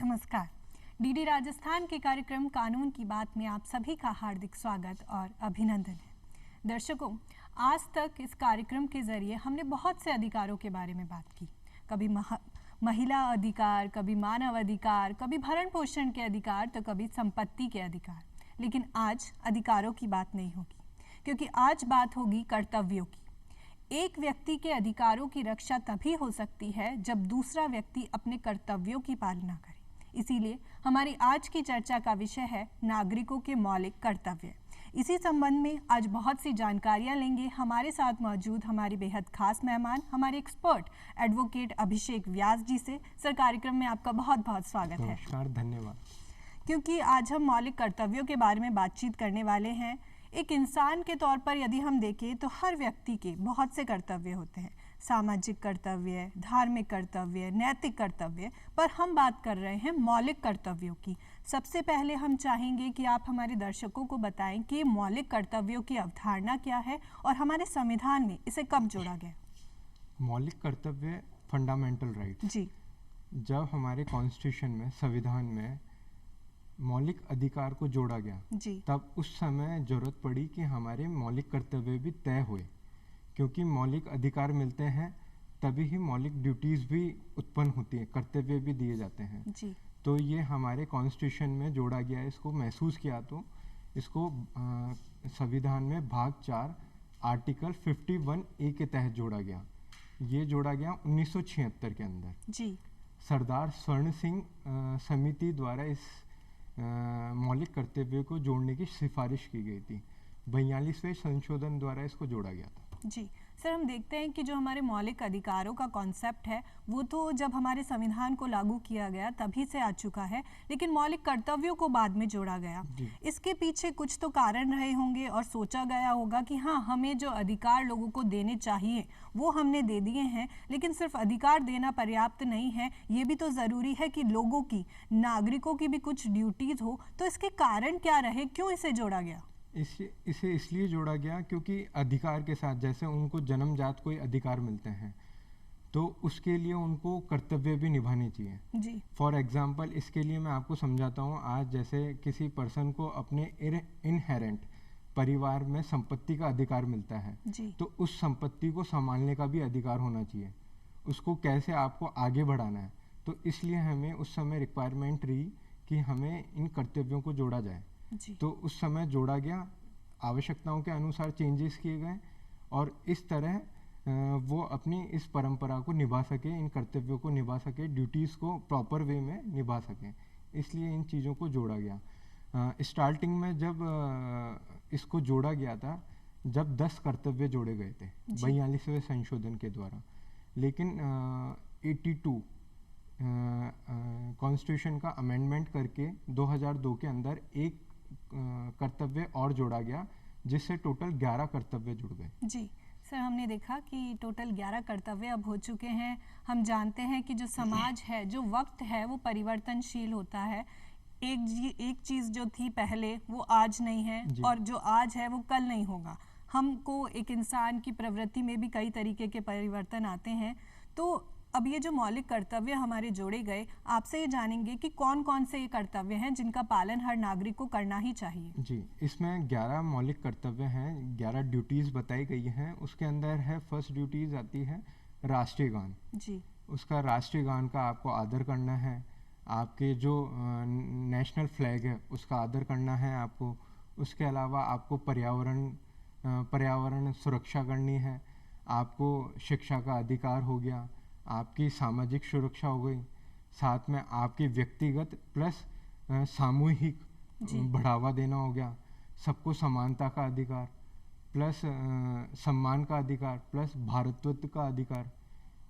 नमस्कार। डीडी राजस्थान के कार्यक्रम कानून की बात में आप सभी का हार्दिक स्वागत और अभिनंदन है। दर्शकों, आज तक इस कार्यक्रम के जरिए हमने बहुत से अधिकारों के बारे में बात की। कभी महिला अधिकार, कभी मानव अधिकार, कभी भरण पोषण के अधिकार, तो कभी संपत्ति के अधिकार। लेकिन आज अधिकारों की बात नहीं होगी, क्योंकि आज बात होगी कर्तव्यों की। एक व्यक्ति के अधिकारों की रक्षा तभी हो सकती है जब दूसरा व्यक्ति अपने कर्तव्यों की पालना करे। इसीलिए हमारी आज की चर्चा का विषय है नागरिकों के मौलिक कर्तव्य। इसी संबंध में आज बहुत सी जानकारियां लेंगे हमारे साथ मौजूद हमारे बेहद खास मेहमान, हमारे एक्सपर्ट एडवोकेट अभिषेक व्यास जी से। सर, कार्यक्रम में आपका बहुत बहुत स्वागत है। नमस्कार, धन्यवाद। क्योंकि आज हम मौलिक कर्तव्यों के बारे में बातचीत करने वाले हैं। एक इंसान के तौर पर यदि हम देखें तो हर व्यक्ति के बहुत से कर्तव्य होते हैं, सामाजिक कर्तव्य, धार्मिक कर्तव्य, नैतिक कर्तव्य, पर हम बात कर रहे हैं मौलिक कर्तव्यों की। सबसे पहले हम चाहेंगे कि आप हमारे दर्शकों को बताएं कि मौलिक कर्तव्यों की अवधारणा क्या है और हमारे संविधान में इसे कब जोड़ा गया। मौलिक कर्तव्य, फंडामेंटल राइट जी। जब हमारे कॉन्स्टिट्यूशन में, संविधान में मौलिक अधिकार को जोड़ा गया जी। तब उस समय जरूरत पड़ी कि हमारे मौलिक कर्तव्य भी तय हुए, क्योंकि मौलिक अधिकार मिलते हैं तभी ही मौलिक ड्यूटीज भी उत्पन्न होती हैं, कर्तव्य भी दिए जाते हैं। जी। तो ये हमारे कॉन्स्टिट्यूशन में जोड़ा गया, इसको महसूस किया तो इसको संविधान में भाग 4 आर्टिकल 51A के तहत जोड़ा गया। ये जोड़ा गया 1976 के अंदर। जी। सरदार स्वर्ण सिंह समिति द्वारा इस मौलिक कर्तव्य को जोड़ने की सिफारिश की गई थी। 42वें संशोधन द्वारा इसको जोड़ा गया था। जी सर, हम देखते हैं कि जो हमारे मौलिक अधिकारों का कॉन्सेप्ट है वो तो जब हमारे संविधान को लागू किया गया तभी से आ चुका है, लेकिन मौलिक कर्तव्यों को बाद में जोड़ा गया। इसके पीछे कुछ तो कारण रहे होंगे और सोचा गया होगा कि हाँ, हमें जो अधिकार लोगों को देने चाहिए वो हमने दे दिए हैं, लेकिन सिर्फ अधिकार देना पर्याप्त नहीं है, ये भी तो ज़रूरी है कि लोगों की, नागरिकों की भी कुछ ड्यूटीज़ हो। तो इसके कारण क्या रहे, क्यों इसे जोड़ा गया? इसे इसलिए जोड़ा गया क्योंकि अधिकार के साथ, जैसे उनको जन्मजात कोई अधिकार मिलते हैं तो उसके लिए उनको कर्तव्य भी निभाने चाहिए। जी। फॉर एग्जाम्पल, इसके लिए मैं आपको समझाता हूँ। आज जैसे किसी पर्सन को अपने इनहेरेंट परिवार में संपत्ति का अधिकार मिलता है, तो उस संपत्ति को संभालने का भी अधिकार होना चाहिए, उसको कैसे आपको आगे बढ़ाना है। तो इसलिए हमें उस समय रिक्वायरमेंट रही कि हमें इन कर्तव्यों को जोड़ा जाए। तो उस समय जोड़ा गया, आवश्यकताओं के अनुसार चेंजेस किए गए और इस तरह वो अपनी इस परंपरा को निभा सके, इन कर्तव्यों को निभा सके, ड्यूटीज़ को प्रॉपर वे में निभा सके, इसलिए इन चीज़ों को जोड़ा गया। स्टार्टिंग में जब इसको जोड़ा गया था, जब 10 कर्तव्य जोड़े गए थे 42वें संशोधन के द्वारा, लेकिन 82 कॉन्स्टिट्यूशन का अमेंडमेंट करके 2002 के अंदर एक कर्तव्य और जोड़ा गया, जिससे टोटल 11 कर्तव्य जुड़ गए। जी सर, हमने देखा कि टोटल 11 कर्तव्य अब हो चुके हैं। हम जानते हैं कि जो समाज है, जो वक्त है, वो परिवर्तनशील होता है। एक चीज़ जो थी पहले वो आज नहीं है और जो आज है वो कल नहीं होगा। हमको एक इंसान की प्रवृत्ति में भी कई तरीके के परिवर्तन आते हैं। तो अब ये जो मौलिक कर्तव्य हमारे जोड़े गए, आपसे ये जानेंगे कि कौन कौन से ये कर्तव्य हैं जिनका पालन हर नागरिक को करना ही चाहिए। जी, इसमें 11 मौलिक कर्तव्य हैं, 11 ड्यूटीज़ बताई गई हैं। उसके अंदर है, फर्स्ट ड्यूटीज़ आती है राष्ट्रीय गान। जी। उसका राष्ट्रीय गान का आपको आदर करना है, आपके जो नेशनल फ्लैग है उसका आदर करना है आपको। उसके अलावा आपको पर्यावरण सुरक्षा करनी है, आपको शिक्षा का अधिकार हो गया, आपकी सामाजिक सुरक्षा हो गई, साथ में आपकी व्यक्तिगत प्लस सामूहिक बढ़ावा देना हो गया, सबको समानता का अधिकार प्लस सम्मान का अधिकार प्लस भारतत्व का अधिकार,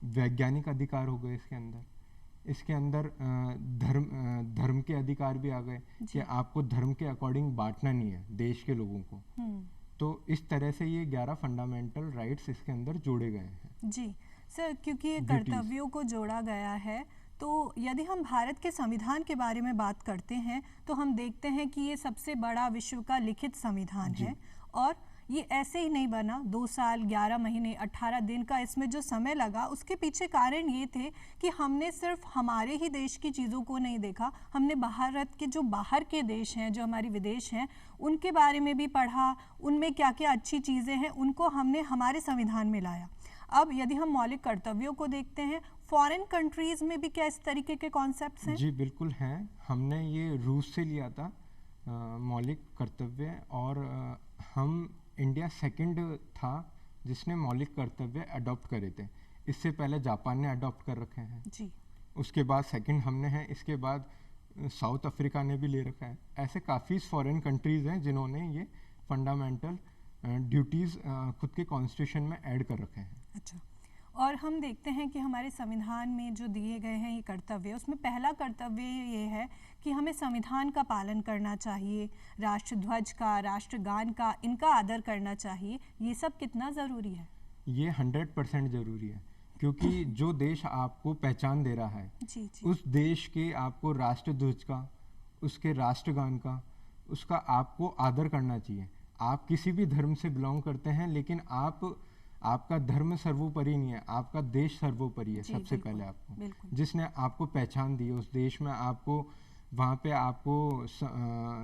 वैज्ञानिक अधिकार हो गए। इसके अंदर धर्म के अधिकार भी आ गए कि आपको धर्म के अकॉर्डिंग बांटना नहीं है देश के लोगों को। तो इस तरह से ये 11 फंडामेंटल राइट्स इसके अंदर जोड़े गए हैं। जी सर, क्योंकि ये कर्तव्यों को जोड़ा गया है, तो यदि हम भारत के संविधान के बारे में बात करते हैं तो हम देखते हैं कि ये सबसे बड़ा विश्व का लिखित संविधान है और ये ऐसे ही नहीं बना। 2 साल 11 महीने 18 दिन का इसमें जो समय लगा, उसके पीछे कारण ये थे कि हमने सिर्फ हमारे ही देश की चीज़ों को नहीं देखा, हमने भारत के जो बाहर के देश हैं, जो हमारी विदेश हैं, उनके बारे में भी पढ़ा, उनमें क्या क्या अच्छी चीज़ें हैं उनको हमने हमारे संविधान में लाया। अब यदि हम मौलिक कर्तव्यों को देखते हैं, फॉरेन कंट्रीज़ में भी क्या इस तरीके के कॉन्सेप्ट्स हैं? जी बिल्कुल हैं। हमने ये रूस से लिया था मौलिक कर्तव्य, और हम इंडिया सेकंड था जिसने मौलिक कर्तव्य अडॉप्ट करे थे। इससे पहले जापान ने अडॉप्ट कर रखे हैं जी, उसके बाद सेकंड हमने हैं, इसके बाद साउथ अफ्रीका ने भी ले रखा है। ऐसे काफ़ी फॉरेन कंट्रीज़ हैं जिन्होंने ये फंडामेंटल ड्यूटीज़ खुद के कॉन्स्टिट्यूशन में ऐड कर रखे हैं। अच्छा, और हम देखते हैं कि हमारे संविधान में जो दिए गए हैं ये कर्तव्य, उसमें पहला कर्तव्य ये है कि हमें संविधान का पालन करना चाहिए, राष्ट्रध्वज का, राष्ट्रगान का, इनका आदर करना चाहिए। ये सब कितना ज़रूरी है? ये 100% ज़रूरी है, क्योंकि जो देश आपको पहचान दे रहा है, जी, उस देश के आपको राष्ट्रध्वज का, उसके राष्ट्रगान का, उसका आपको आदर करना चाहिए। आप किसी भी धर्म से बिलोंग करते हैं, लेकिन आपका धर्म सर्वोपरि नहीं है, आपका देश सर्वोपरि है। सबसे पहले आपको, जिसने आपको पहचान दी है, उस देश में आपको, वहाँ पे आपको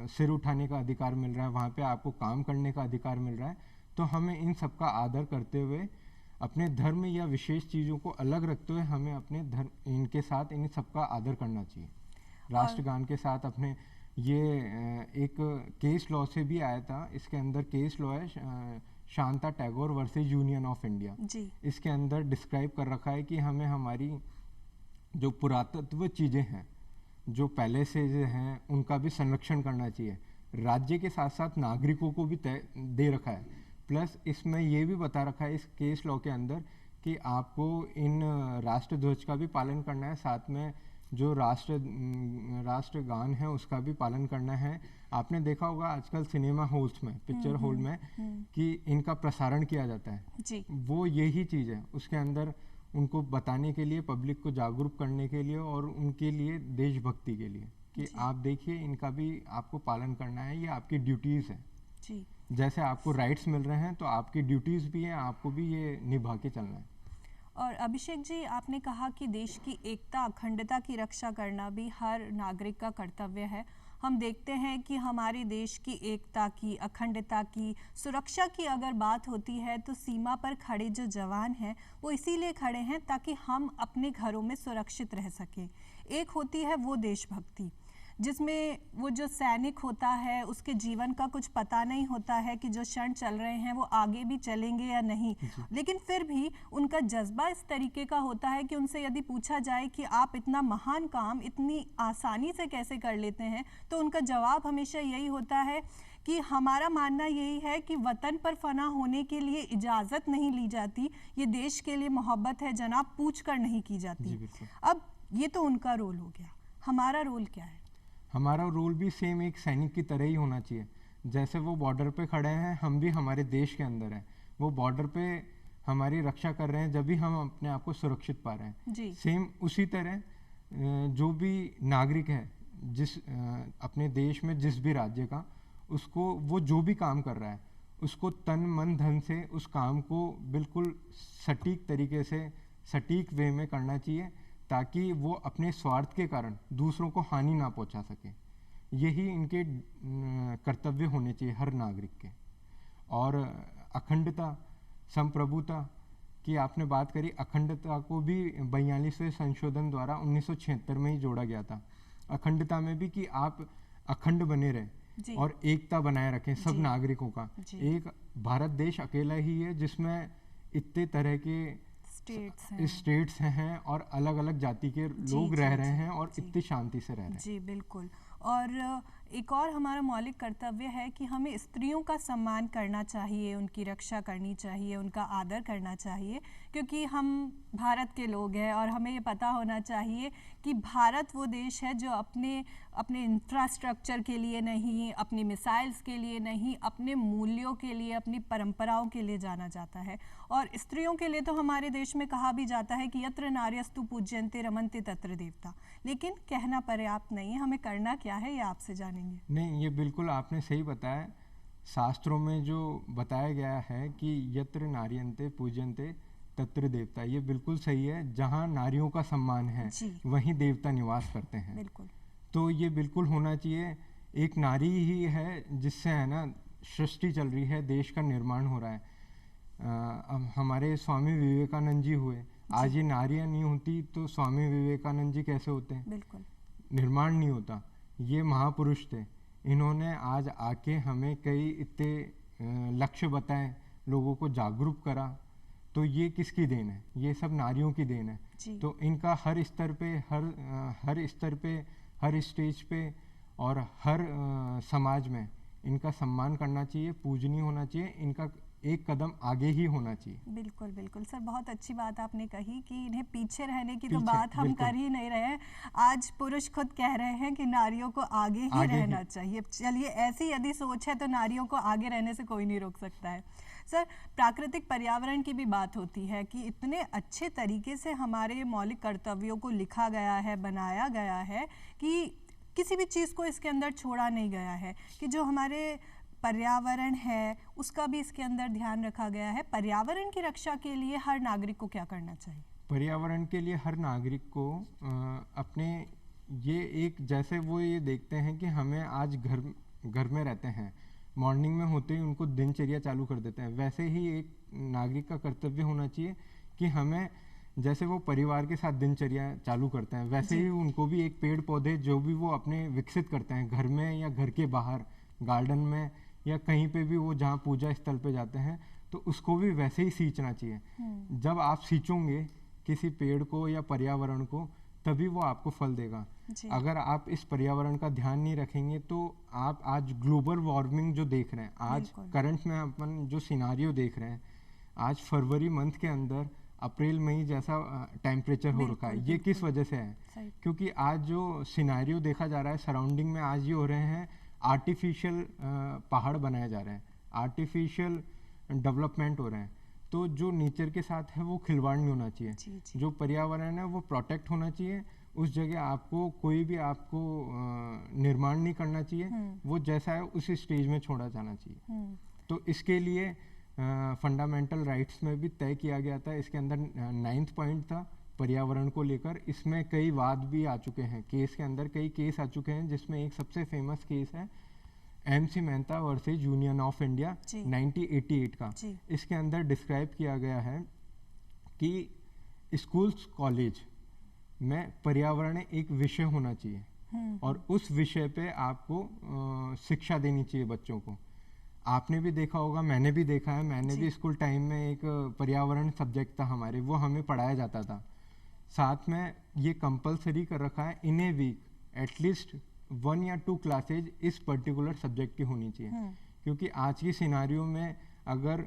सिर उठाने का अधिकार मिल रहा है, वहाँ पे आपको काम करने का अधिकार मिल रहा है। तो हमें इन सब का आदर करते हुए, अपने धर्म या विशेष चीज़ों को अलग रखते हुए, हमें अपने धर्म, इनके साथ इन सब का आदर करना चाहिए। राष्ट्रगान के साथ अपने, ये एक केस लॉ से भी आया था, इसके अंदर केस लॉ है Shanta Tagore versus union of India. इसके अंदर डिस्क्राइब कर रखा है कि हमें हमारी जो पुरातत्व चीज़ें हैं, जो पहले से हैं, उनका भी संरक्षण करना चाहिए। राज्य के साथ साथ नागरिकों को भी दे रखा है। प्लस इसमें ये भी बता रखा है इस केस लॉ के अंदर कि आपको इन राष्ट्रध्वज का भी पालन करना है, साथ में जो राष्ट्रगान है उसका भी पालन करना है। आपने देखा होगा आजकल सिनेमा हॉल्स में, पिक्चर हॉल में कि इनका प्रसारण किया जाता है जी। वो यही चीज़ है, उसके अंदर उनको बताने के लिए, पब्लिक को जागरूक करने के लिए और उनके लिए देशभक्ति के लिए कि आप देखिए इनका भी आपको पालन करना है, ये आपकी ड्यूटीज़ है जी। जैसे आपको राइट्स मिल रहे हैं तो आपकी ड्यूटीज़ भी हैं, आपको भी ये निभा के चलना है। और अभिषेक जी, आपने कहा कि देश की एकता, अखंडता की रक्षा करना भी हर नागरिक का कर्तव्य है। हम देखते हैं कि हमारे देश की एकता की, अखंडता की, सुरक्षा की अगर बात होती है तो सीमा पर खड़े जो जवान हैं वो इसीलिए खड़े हैं ताकि हम अपने घरों में सुरक्षित रह सकें। एक होती है वो देशभक्ति, जिसमें वो जो सैनिक होता है उसके जीवन का कुछ पता नहीं होता है कि जो क्षण चल रहे हैं वो आगे भी चलेंगे या नहीं, लेकिन फिर भी उनका जज्बा इस तरीके का होता है कि उनसे यदि पूछा जाए कि आप इतना महान काम इतनी आसानी से कैसे कर लेते हैं, तो उनका जवाब हमेशा यही होता है कि हमारा मानना यही है कि वतन पर फना होने के लिए इजाज़त नहीं ली जाती, ये देश के लिए मोहब्बत है जनाब, पूछ कर नहीं की जाती। अब ये तो उनका रोल हो गया, हमारा रोल क्या है? हमारा रोल भी सेम एक सैनिक की तरह ही होना चाहिए। जैसे वो बॉर्डर पे खड़े हैं, हम भी हमारे देश के अंदर हैं, वो बॉर्डर पे हमारी रक्षा कर रहे हैं, जब भी हम अपने आप को सुरक्षित पा रहे हैं। सेम उसी तरह जो भी नागरिक है जिस अपने देश में जिस भी राज्य का, उसको वो जो भी काम कर रहा है उसको तन मन धन से उस काम को बिल्कुल सटीक तरीके से, सटीक वे में करना चाहिए ताकि वो अपने स्वार्थ के कारण दूसरों को हानि ना पहुंचा सके। यही इनके कर्तव्य होने चाहिए हर नागरिक के। और अखंडता, संप्रभुता की आपने बात करी, अखंडता को भी 42वें संशोधन द्वारा 1976 में ही जोड़ा गया था। अखंडता में भी कि आप अखंड बने रहें और एकता बनाए रखें सब नागरिकों का। एक भारत देश अकेला ही है जिसमें इतने तरह के स्टेट्स हैं और अलग अलग जाति के लोग रह रहे हैं और इतनी शांति से रह रहे हैं। जी बिल्कुल। और एक और हमारा मौलिक कर्तव्य है कि हमें स्त्रियों का सम्मान करना चाहिए, उनकी रक्षा करनी चाहिए, उनका आदर करना चाहिए, क्योंकि हम भारत के लोग हैं और हमें ये पता होना चाहिए कि भारत वो देश है जो अपने इंफ्रास्ट्रक्चर के लिए नहीं, अपनी मिसाइल्स के लिए नहीं, अपने मूल्यों के लिए, अपनी परंपराओं के लिए जाना जाता है। और स्त्रियों के लिए तो हमारे देश में कहा भी जाता है कि यत्र नार्यस्तु पूज्यन्ते रमन्ते तत्र देवता, लेकिन कहना पर्याप्त नहीं है, हमें करना क्या है ये आपसे जानेंगे। नहीं, ये बिल्कुल आपने सही बताया। शास्त्रों में जो बताया गया है कि यत्र नार्यन्ते पूज्यन्ते तत्र देवता, ये बिल्कुल सही है। जहाँ नारियों का सम्मान है वहीं देवता निवास करते हैं। बिल्कुल। तो ये बिल्कुल होना चाहिए। एक नारी ही है जिससे है ना सृष्टि चल रही है, देश का निर्माण हो रहा है। अब हमारे स्वामी विवेकानंद जी हुए, आज ये नारियाँ नहीं होती तो स्वामी विवेकानंद जी कैसे होते हैं? बिल्कुल। निर्माण नहीं होता। ये महापुरुष थे, इन्होंने आज आके हमें कई इतने लक्ष्य बताए, लोगों को जागरूक करा। तो ये किसकी देन है? ये सब नारियों की देन है। तो इनका हर स्तर पे, हर स्तर पे, हर स्टेज पे और हर समाज में इनका सम्मान करना चाहिए, पूजनीय होना चाहिए, इनका एक कदम आगे ही होना चाहिए। बिल्कुल बिल्कुल सर, बहुत अच्छी बात आपने कही कि इन्हें पीछे रहने की तो बात हम कर ही नहीं रहे हैं। आज पुरुष खुद कह रहे हैं कि नारियों को आगे ही रहना चाहिए। चलिए, ऐसी यदि सोच है तो नारियों को आगे रहने से कोई नहीं रोक सकता है। सर, प्राकृतिक पर्यावरण की भी बात होती है कि इतने अच्छे तरीके से हमारे मौलिक कर्तव्यों को लिखा गया है, बनाया गया है कि किसी भी चीज़ को इसके अंदर छोड़ा नहीं गया है कि जो हमारे पर्यावरण है उसका भी इसके अंदर ध्यान रखा गया है। पर्यावरण की रक्षा के लिए हर नागरिक को क्या करना चाहिए? पर्यावरण के लिए हर नागरिक को अपने ये एक, जैसे वो ये देखते हैं कि हमें आज घर में रहते हैं, मॉर्निंग में होते ही उनको दिनचर्या चालू कर देते हैं, वैसे ही एक नागरिक का कर्तव्य होना चाहिए कि हमें, जैसे वो परिवार के साथ दिनचर्या चालू करते हैं, वैसे ही उनको भी एक पेड़ पौधे जो भी वो अपने विकसित करते हैं घर में या घर के बाहर, गार्डन में या कहीं पे भी वो जहाँ पूजा स्थल पे जाते हैं, तो उसको भी वैसे ही सींचना चाहिए। जब आप सींचोगे किसी पेड़ को या पर्यावरण को, तभी वो आपको फल देगा। अगर आप इस पर्यावरण का ध्यान नहीं रखेंगे तो आप आज ग्लोबल वार्मिंग जो देख रहे हैं, आज करंट में अपन जो सिनारियो देख रहे हैं, आज फरवरी मंथ के अंदर अप्रैल मई जैसा टेम्परेचर हो रखा है, ये किस वजह से है? क्योंकि आज जो सिनारियो देखा जा रहा है सराउंडिंग में, आज ये हो रहे हैं आर्टिफिशियल पहाड़ बनाए जा रहे हैं, आर्टिफिशियल डेवलपमेंट हो रहे हैं। तो जो नेचर के साथ है वो खिलवाड़ नहीं होना चाहिए। जो पर्यावरण है वो प्रोटेक्ट होना चाहिए। उस जगह आपको कोई भी आपको निर्माण नहीं करना चाहिए, वो जैसा है उसी स्टेज में छोड़ा जाना चाहिए। तो इसके लिए फंडामेंटल राइट्स में भी तय किया गया था, इसके अंदर 9th पॉइंट था पर्यावरण को लेकर। इसमें कई वाद भी आ चुके हैं, केस के अंदर कई केस आ चुके हैं, जिसमें एक सबसे फेमस केस है MC Mehta versus union of India 1988 का। इसके अंदर डिस्क्राइब किया गया है कि स्कूल्स कॉलेज में पर्यावरण एक विषय होना चाहिए और उस विषय पे आपको शिक्षा देनी चाहिए बच्चों को। आपने भी देखा होगा, मैंने भी देखा है, मैंने भी स्कूल टाइम में एक पर्यावरण सब्जेक्ट था हमारे, वो हमें पढ़ाया जाता था। साथ में ये कंपलसरी कर रखा है इन ए वीक एटलीस्ट 1 या 2 क्लासेज इस पर्टिकुलर सब्जेक्ट की होनी चाहिए। क्योंकि आज की सिनारियो में अगर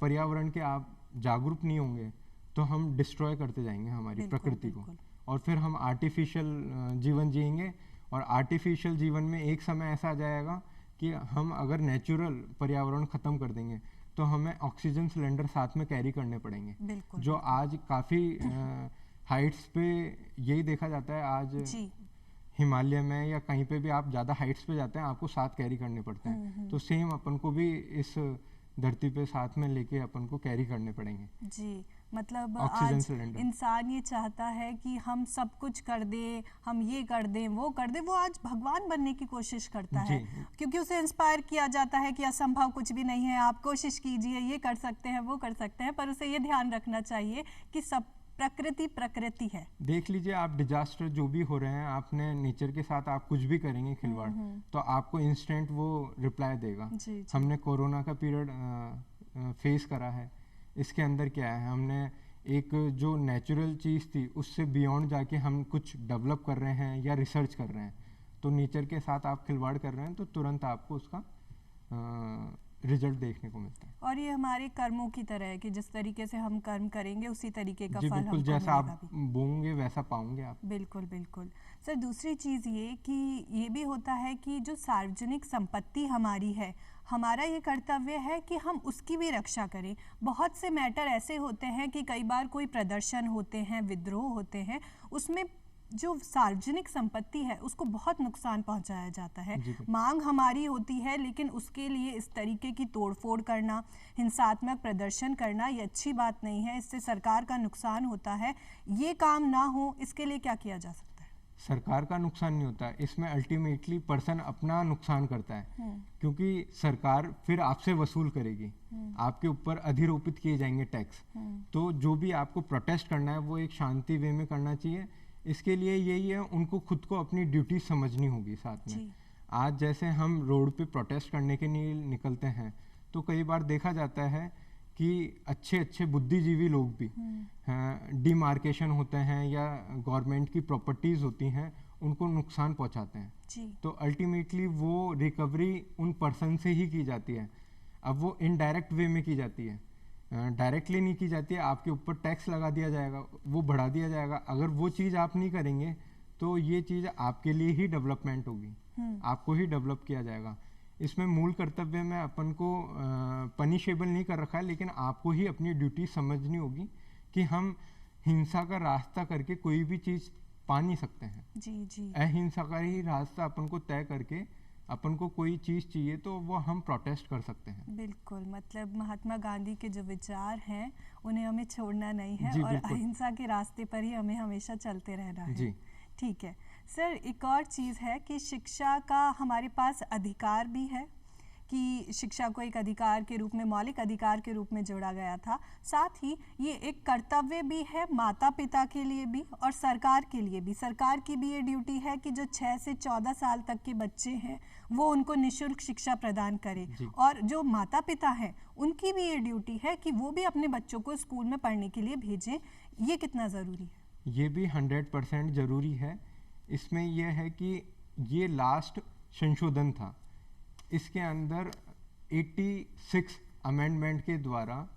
पर्यावरण के आप जागरूक नहीं होंगे तो हम डिस्ट्रॉय करते जाएंगे हमारी प्रकृति को, और फिर हम आर्टिफिशियल जीवन जिएंगे। और आर्टिफिशियल जीवन में एक समय ऐसा आ जाएगा कि हम अगर नेचुरल पर्यावरण ख़त्म कर देंगे तो हमें ऑक्सीजन सिलेंडर साथ में कैरी करने पड़ेंगे, जो आज काफ़ी हाइट्स पे यही देखा जाता है। आज हिमालय में या कहीं पे भी आप ज़्यादा हाइट्स पे जाते हैं, आपको साथ कैरी करने पड़ते हैं। तो सेम अपन को भी इस धरती पे साथ में लेके अपन को कैरी करने पड़ेंगे। जी, मतलब आज इंसान ये चाहता है कि हम सब कुछ कर दें, हम ये कर दें, वो कर दें। वो आज भगवान बनने की कोशिश करता है, क्योंकि उसे इंस्पायर किया जाता है कि असंभव कुछ भी नहीं है, आप कोशिश कीजिए, ये कर सकते हैं, वो कर सकते हैं। पर उसे ये ध्यान रखना चाहिए कि सब प्रकृति है। देख लीजिए, आप डिजास्टर जो भी हो रहे हैं, आपने नेचर के साथ आप कुछ भी करेंगे खिलवाड़, तो आपको इंस्टेंट वो रिप्लाई देगा। हमने कोरोना का पीरियड फेस करा है। इसके अंदर क्या है, हमने एक जो नेचुरल चीज़ थी उससे बियॉन्ड जाके हम कुछ डेवलप कर रहे हैं या रिसर्च कर रहे हैं। तो नेचर के साथ आप खिलवाड़ कर रहे हैं तो तुरंत आपको उसका रिजल्ट देखने को मिलता है। और ये हमारे कर्मों की तरह है कि जिस तरीके से हम कर्म करेंगे उसी तरीके का फल हमको बिल्कुल, जैसा आप बोएंगे वैसा पाओगे आप। बिल्कुल बिल्कुल सर। दूसरी चीज़ ये कि ये भी होता है कि जो सार्वजनिक संपत्ति हमारी है, हमारा ये कर्तव्य है कि हम उसकी भी रक्षा करें। बहुत से मैटर ऐसे होते हैं कि कई बार कोई प्रदर्शन होते हैं, विद्रोह होते हैं, उसमें जो सार्वजनिक संपत्ति है उसको बहुत नुकसान पहुंचाया जाता है। मांग हमारी होती है, लेकिन उसके लिए इस तरीके की तोड़फोड़ करना, हिंसात्मक प्रदर्शन करना, ये अच्छी बात नहीं है। इससे सरकार का नुकसान होता है। ये काम ना हो, इसके लिए क्या किया जा सकता है? सरकार का नुकसान नहीं होता, इसमें अल्टीमेटली पर्सन अपना नुकसान करता है, क्योंकि सरकार फिर आपसे वसूल करेगी, आपके ऊपर अधिरोपित किए जाएंगे टैक्स। तो जो भी आपको प्रोटेस्ट करना है वो एक शांति वे में करना चाहिए। इसके लिए यही है, उनको खुद को अपनी ड्यूटी समझनी होगी साथ में। आज जैसे हम रोड पे प्रोटेस्ट करने के लिए निकलते हैं तो कई बार देखा जाता है कि अच्छे अच्छे बुद्धिजीवी लोग भी डिमार्केशन होते हैं या गवर्नमेंट की प्रॉपर्टीज होती हैं, उनको नुकसान पहुंचाते हैं। तो अल्टीमेटली वो रिकवरी उन पर्सन से ही की जाती है। अब वो इनडायरेक्ट वे में की जाती है, डायरेक्टली नहीं की जाती है। आपके ऊपर टैक्स लगा दिया जाएगा, वो बढ़ा दिया जाएगा। अगर वो चीज़ आप नहीं करेंगे तो ये चीज़ आपके लिए ही डेवलपमेंट होगी, आपको ही डेवलप किया जाएगा। इसमें मूल कर्तव्य में अपन को पनिशेबल नहीं कर रखा है, लेकिन आपको ही अपनी ड्यूटी समझनी होगी कि हम हिंसा का रास्ता करके कोई भी चीज़ पा नहीं सकते हैं। जी। अहिंसा का ही रास्ता अपन को तय करके अपन को कोई चीज़ चाहिए तो वो हम प्रोटेस्ट कर सकते हैं। बिल्कुल, मतलब महात्मा गांधी के जो विचार हैं उन्हें हमें छोड़ना नहीं है और अहिंसा के रास्ते पर ही हमें हमेशा चलते रहना है। जी ठीक है सर, एक और चीज़ है कि शिक्षा का हमारे पास अधिकार भी है कि शिक्षा को एक अधिकार के रूप में, मौलिक अधिकार के रूप में जोड़ा गया था। साथ ही ये एक कर्तव्य भी है माता पिता के लिए भी और सरकार के लिए भी। सरकार की भी ये ड्यूटी है कि जो 6 से 14 साल तक के बच्चे हैं वो उनको निःशुल्क शिक्षा प्रदान करे, और जो माता पिता हैं उनकी भी ये ड्यूटी है कि वो भी अपने बच्चों को स्कूल में पढ़ने के लिए भेजें। ये कितना ज़रूरी है? ये भी 100% ज़रूरी है। इसमें यह है कि ये लास्ट संशोधन था, इसके अंदर 86 अमेंडमेंट के द्वारा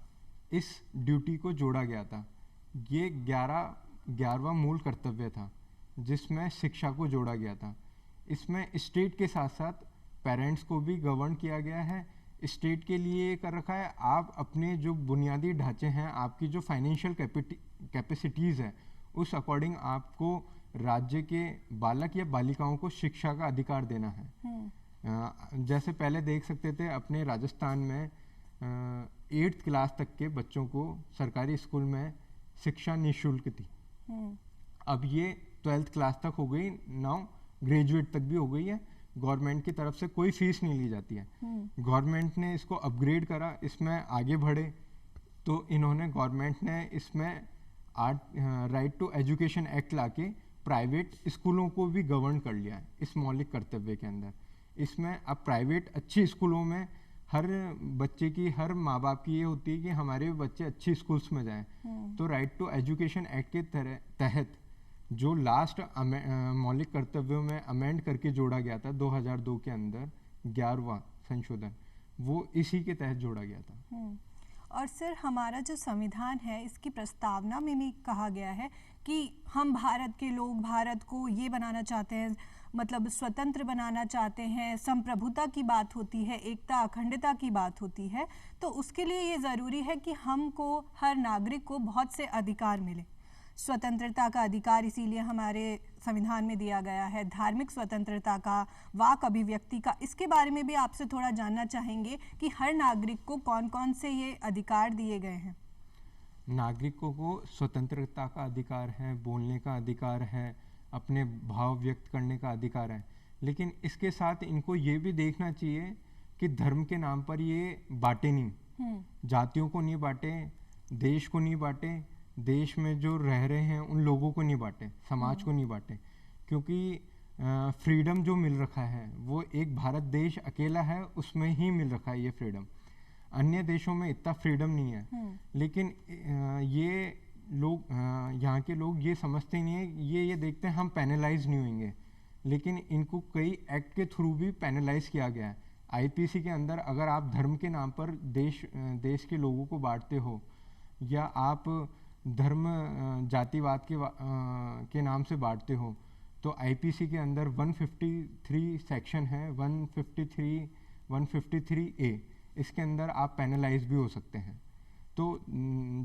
इस ड्यूटी को जोड़ा गया था। ये 11वां मूल कर्तव्य था जिसमें शिक्षा को जोड़ा गया था। इसमें स्टेट के साथ साथ पेरेंट्स को भी गवर्न किया गया है। स्टेट के लिए ये कर रखा है, आप अपने जो बुनियादी ढांचे हैं, आपकी जो फाइनेंशियल कैपेसिटीज़ है, उस अकॉर्डिंग आपको राज्य के बालक या बालिकाओं को शिक्षा का अधिकार देना है। जैसे पहले देख सकते थे अपने राजस्थान में 8th क्लास तक के बच्चों को सरकारी स्कूल में शिक्षा निःशुल्क थी। अब ये 12th क्लास तक हो गई, नाउ ग्रेजुएट तक भी हो गई है। गवर्नमेंट की तरफ से कोई फीस नहीं ली जाती है। गवर्नमेंट ने इसको अपग्रेड करा, इसमें आगे बढ़े, तो इन्होंने गवर्नमेंट ने इसमें राइट टू एजुकेशन एक्ट लाके प्राइवेट स्कूलों को भी गवर्न कर लिया है इस मौलिक कर्तव्य के अंदर। इसमें अब प्राइवेट अच्छी स्कूलों में हर बच्चे की, हर माँ बाप की ये होती है कि हमारे बच्चे अच्छी स्कूल्स में जाएं। तो राइट टू एजुकेशन एक्ट के तहत जो लास्ट मौलिक कर्तव्यों में अमेंड करके जोड़ा गया था 2002 के अंदर 11वां संशोधन, वो इसी के तहत जोड़ा गया था। और सर, हमारा जो संविधान है इसकी प्रस्तावना में भी कहा गया है कि हम भारत के लोग भारत को ये बनाना चाहते हैं, मतलब स्वतंत्र बनाना चाहते हैं, संप्रभुता की बात होती है, एकता अखंडता की बात होती है। तो उसके लिए ये ज़रूरी है कि हमको, हर नागरिक को बहुत से अधिकार मिले। स्वतंत्रता का अधिकार इसीलिए हमारे संविधान में दिया गया है, धार्मिक स्वतंत्रता का, वाक अभिव्यक्ति का। इसके बारे में भी आपसे थोड़ा जानना चाहेंगे कि हर नागरिक को कौन कौन से ये अधिकार दिए गए हैं। नागरिकों को स्वतंत्रता का अधिकार है, बोलने का अधिकार है, अपने भाव व्यक्त करने का अधिकार है, लेकिन इसके साथ इनको ये भी देखना चाहिए कि धर्म के नाम पर ये बांटे नहीं, जातियों को नहीं बांटे, देश को नहीं बांटे, देश में जो रह रहे हैं उन लोगों को नहीं बांटे, समाज को नहीं बांटे। क्योंकि फ्रीडम जो मिल रखा है वो एक भारत देश अकेला है, उसमें ही मिल रखा है ये फ्रीडम। अन्य देशों में इतना फ्रीडम नहीं है। लेकिन ये लोग, यहाँ के लोग ये समझते नहीं है, ये देखते हैं हम पैनलाइज नहीं होंगे, लेकिन इनको कई एक्ट के थ्रू भी पैनलाइज किया गया है। आईपीसी के अंदर अगर आप धर्म के नाम पर देश के लोगों को बांटते हो, या आप धर्म जातिवाद के नाम से बांटते हो, तो आईपीसी के अंदर 153 सेक्शन है, 153A, इसके अंदर आप पैनलाइज भी हो सकते हैं। तो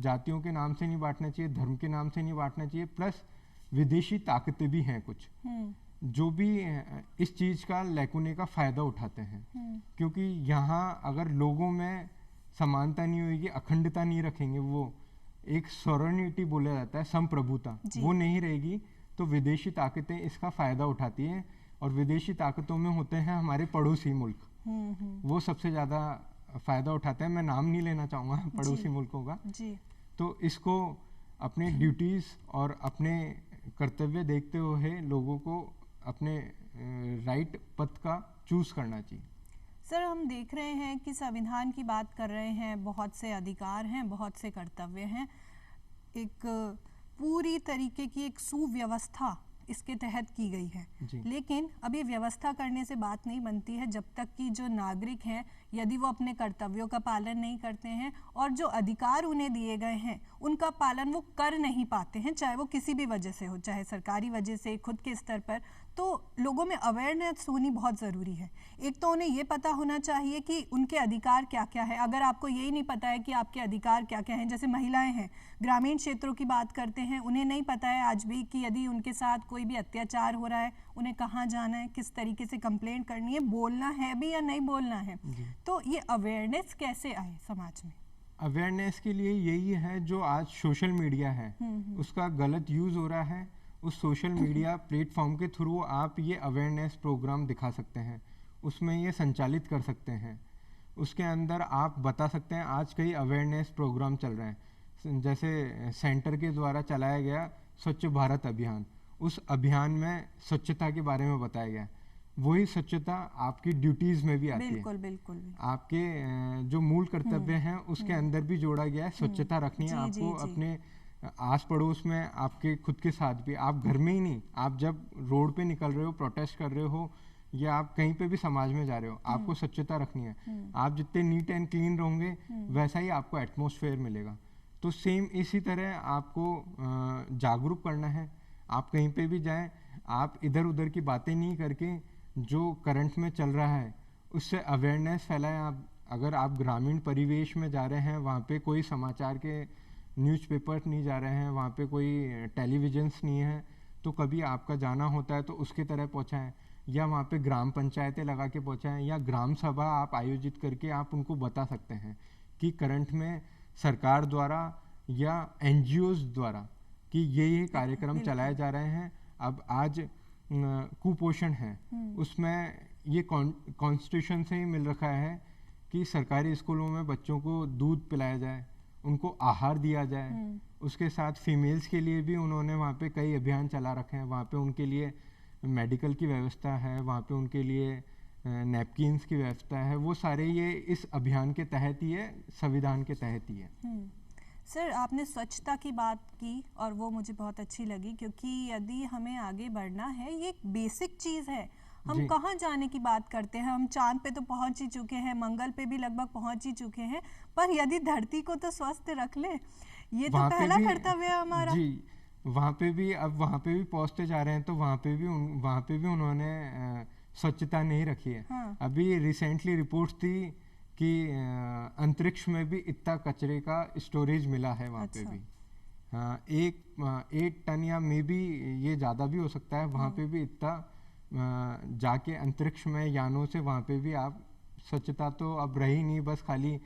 जातियों के नाम से नहीं बांटना चाहिए, धर्म के नाम से नहीं बांटना चाहिए, प्लस विदेशी ताकतें भी हैं कुछ जो भी इस चीज का लैकुने का फायदा उठाते हैं, क्योंकि यहाँ अगर लोगों में समानता नहीं होगी, अखंडता नहीं रखेंगे, वो एक सॉवरेनिटी बोला जाता है, संप्रभुता, वो नहीं रहेगी, तो विदेशी ताकतें इसका फायदा उठाती हैं। और विदेशी ताकतों में होते हैं हमारे पड़ोसी मुल्क, वो सबसे ज्यादा फायदा उठाते हैं। मैं नाम नहीं लेना चाहूंगा पड़ोसी मुल्कों का जी। तो इसको अपने ड्यूटीज और अपने कर्तव्य देखते हुए लोगों को अपने राइट पथ का चूज करना चाहिए। सर, हम देख रहे हैं कि संविधान की बात कर रहे हैं, बहुत से अधिकार हैं, बहुत से कर्तव्य हैं, एक पूरी तरीके की एक सुव्यवस्था इसके तहत की गई है। लेकिन अभी व्यवस्था करने से बात नहीं बनती है जब तक कि जो नागरिक हैं यदि वो अपने कर्तव्यों का पालन नहीं करते हैं और जो अधिकार उन्हें दिए गए हैं उनका पालन वो कर नहीं पाते हैं, चाहे वो किसी भी वजह से हो, चाहे सरकारी वजह से, खुद के स्तर पर, तो लोगों में अवेयरनेस होनी बहुत ज़रूरी है। एक तो उन्हें ये पता होना चाहिए कि उनके अधिकार क्या क्या है। अगर आपको यही नहीं पता है कि आपके अधिकार क्या क्या हैं, जैसे महिलाएं हैं, ग्रामीण क्षेत्रों की बात करते हैं, उन्हें नहीं पता है आज भी कि यदि उनके साथ कोई भी अत्याचार हो रहा है उन्हें कहाँ जाना है, किस तरीके से कंप्लेंट करनी है, बोलना है भी या नहीं बोलना है। तो ये अवेयरनेस कैसे आए समाज में? अवेयरनेस के लिए यही है, जो आज सोशल मीडिया है उसका गलत यूज हो रहा है। उस सोशल मीडिया प्लेटफॉर्म के थ्रू आप ये अवेयरनेस प्रोग्राम दिखा सकते हैं, उसमें ये संचालित कर सकते हैं। उसके अंदर आप बता सकते हैं आज कई अवेयरनेस प्रोग्राम चल रहे हैं, जैसे सेंटर के द्वारा चलाया गया स्वच्छ भारत अभियान, उस अभियान में स्वच्छता के बारे में बताया गया। वही स्वच्छता आपकी ड्यूटीज में भी आती है, बिल्कुल। आपके जो मूल कर्तव्य हैं उसके अंदर भी जोड़ा गया है, स्वच्छता रखनी है आपको अपने आस पड़ोस में, आपके खुद के साथ भी। आप घर में ही नहीं, आप जब रोड पे निकल रहे हो, प्रोटेस्ट कर रहे हो, या आप कहीं पे भी समाज में जा रहे हो, आपको स्वच्छता रखनी है। आप जितने नीट एंड क्लीन रहोगे वैसा ही आपको एटमॉस्फेयर मिलेगा। तो सेम इसी तरह आपको जागरूक करना है। आप कहीं पे भी जाएं, आप इधर उधर की बातें नहीं करके जो करंट में चल रहा है उससे अवेयरनेस फैलाएं। आप अगर आप ग्रामीण परिवेश में जा रहे हैं, वहाँ पे कोई समाचार के न्यूज़पेपर नहीं जा रहे हैं, वहाँ पे कोई टेलीविजन्स नहीं है, तो कभी आपका जाना होता है तो उसकी तरह पहुँचाएं, या वहाँ पे ग्राम पंचायतें लगा के पहुँचाएं, या ग्राम सभा आप आयोजित करके आप उनको बता सकते हैं कि करंट में सरकार द्वारा या NGOs द्वारा कि ये कार्यक्रम चलाए जा रहे हैं। अब आज कुपोषण है, उसमें ये कॉन्स्टिट्यूशन से ही मिल रखा है कि सरकारी स्कूलों में बच्चों को दूध पिलाया जाए, उनको आहार दिया जाए। उसके साथ फीमेल्स के लिए भी उन्होंने वहाँ पे कई अभियान चला रखे हैं। वहाँ पे उनके लिए मेडिकल की व्यवस्था है, वहाँ पे उनके लिए नैपकिन्स की व्यवस्था है। वो सारे ये इस अभियान के तहत ही है, संविधान के तहत ही है। सर, आपने स्वच्छता की बात की और वो मुझे बहुत अच्छी लगी, क्योंकि यदि हमें आगे बढ़ना है, ये एक बेसिक चीज़ है। हम कहाँ जाने की बात करते हैं, हम चांद पे तो पहुंच ही चुके हैं, मंगल पे भी लगभग पहुंच ही चुके हैं, पर यदि धरती को तो स्वस्थ रख ले, ये तो पहला कर्तव्य है हमारा। जी, वहाँ पे भी अब वहाँ पे भी पहुंचते जा रहे हैं, तो वहाँ पे भी उन्होंने स्वच्छता नहीं रखी है। अभी रिसेंटली रिपोर्ट्स थी कि अंतरिक्ष में भी इतना कचरे का स्टोरेज मिला है वहाँ पे भी। हाँ, 1 टन या मे बी ये ज़्यादा भी हो सकता है। वहाँ पे भी इतना जाके अंतरिक्ष में यानों से वहाँ पे भी आप स्वच्छता तो अब रही नहीं, बस खाली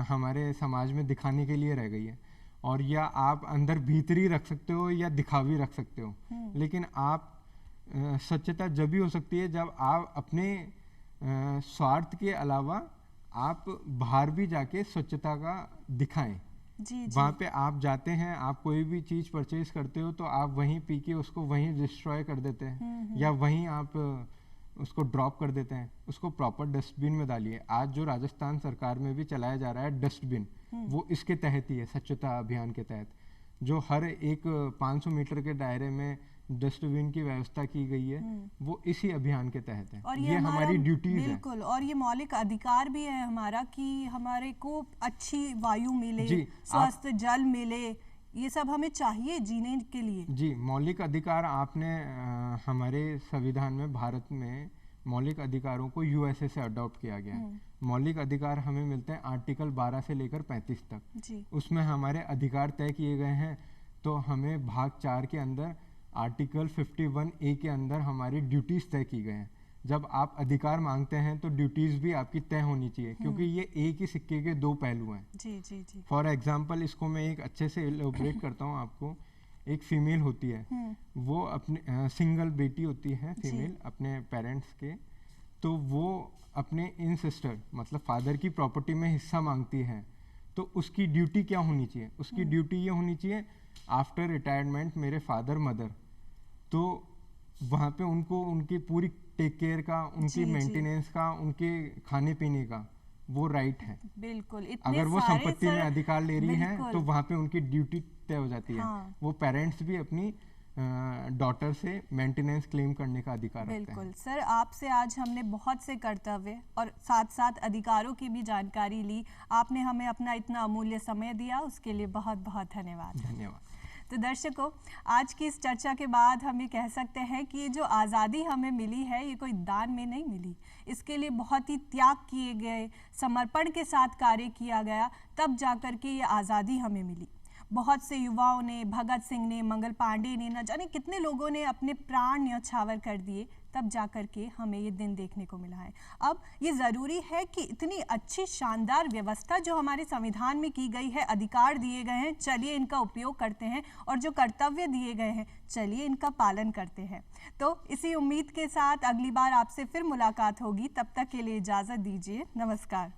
हमारे समाज में दिखाने के लिए रह गई है। और या आप अंदर भीतरी रख सकते हो या दिखावी रख सकते हो, लेकिन आप स्वच्छता जब भी हो सकती है जब आप अपने स्वार्थ के अलावा आप बाहर भी जाके स्वच्छता का दिखाएं। वहाँ पे आप जाते हैं, आप कोई भी चीज़ परचेज करते हो तो आप वहीं पी के उसको वहीं डिस्ट्रॉय कर देते हैं, या वहीं आप उसको ड्रॉप कर देते हैं। उसको प्रॉपर डस्टबिन में डालिए। आज जो राजस्थान सरकार में भी चलाया जा रहा है डस्टबिन, वो इसके तहत ही है, स्वच्छता अभियान के तहत, जो हर एक 500 मीटर के दायरे में डस्टबिन की व्यवस्था की गई है, वो इसी अभियान के तहत है। और ये हमारी ड्यूटीज है। बिल्कुल, और ये मौलिक अधिकार भी है हमारा कि हमारे को अच्छी वायु मिले, स्वस्थ जल मिले, ये सब हमें चाहिए जीने के लिए। जी, मौलिक अधिकार आपने हमारे संविधान में, भारत में मौलिक अधिकारों को USA से अडॉप्ट किया गया है। मौलिक अधिकार हमें मिलते हैं आर्टिकल 12 से लेकर 35 तक। उसमें हमारे अधिकार तय किए गए हैं। तो हमें भाग 4 के अंदर आर्टिकल 51A के अंदर हमारी ड्यूटीज तय की गए हैं। जब आप अधिकार मांगते हैं तो ड्यूटीज भी आपकी तय होनी चाहिए, क्योंकि ये एक ही सिक्के के दो पहलू हैं। जी जी जी। फॉर एग्जाम्पल इसको मैं एक अच्छे से इलैबोरेट करता हूँ आपको। एक फीमेल होती है, वो अपने सिंगल बेटी होती है फीमेल अपने पेरेंट्स के, तो वो अपने इन सिस्टर मतलब फादर की प्रॉपर्टी में हिस्सा मांगती है, तो उसकी ड्यूटी क्या होनी चाहिए? उसकी ड्यूटी ये होनी चाहिए, आफ्टर रिटायरमेंट मेरे फादर मदर, तो वहाँ पे उनको उनकी पूरी टेक केयर का, उनकी मेंटेनेंस का, उनके खाने पीने का वो राइट है। बिल्कुल। अगर वो संपत्ति में अधिकार ले रही है तो वहाँ पे उनकी ड्यूटी तय हो जाती है। वो पेरेंट्स भी अपनी डॉटर से मेंटेनेंस क्लेम करने का अधिकार रखते हैं। बिल्कुल सर, आपसे आज हमने बहुत से कर्तव्य और साथ साथ अधिकारों की भी जानकारी ली। आपने हमें अपना इतना अमूल्य समय दिया, उसके लिए बहुत बहुत धन्यवाद। धन्यवाद। तो दर्शकों, आज की इस चर्चा के बाद हम ये कह सकते हैं कि ये जो आज़ादी हमें मिली है, ये कोई दान में नहीं मिली। इसके लिए बहुत ही त्याग किए गए, समर्पण के साथ कार्य किया गया, तब जाकर के ये आज़ादी हमें मिली। बहुत से युवाओं ने, भगत सिंह ने, मंगल पांडे ने, न जाने कितने लोगों ने अपने प्राण न्यौछावर कर दिए, तब जाकर के हमें ये दिन देखने को मिला है। अब ये ज़रूरी है कि इतनी अच्छी शानदार व्यवस्था जो हमारे संविधान में की गई है, अधिकार दिए गए हैं, चलिए इनका उपयोग करते हैं, और जो कर्तव्य दिए गए हैं चलिए इनका पालन करते हैं। तो इसी उम्मीद के साथ अगली बार आपसे फिर मुलाकात होगी, तब तक के लिए इजाज़त दीजिए। नमस्कार।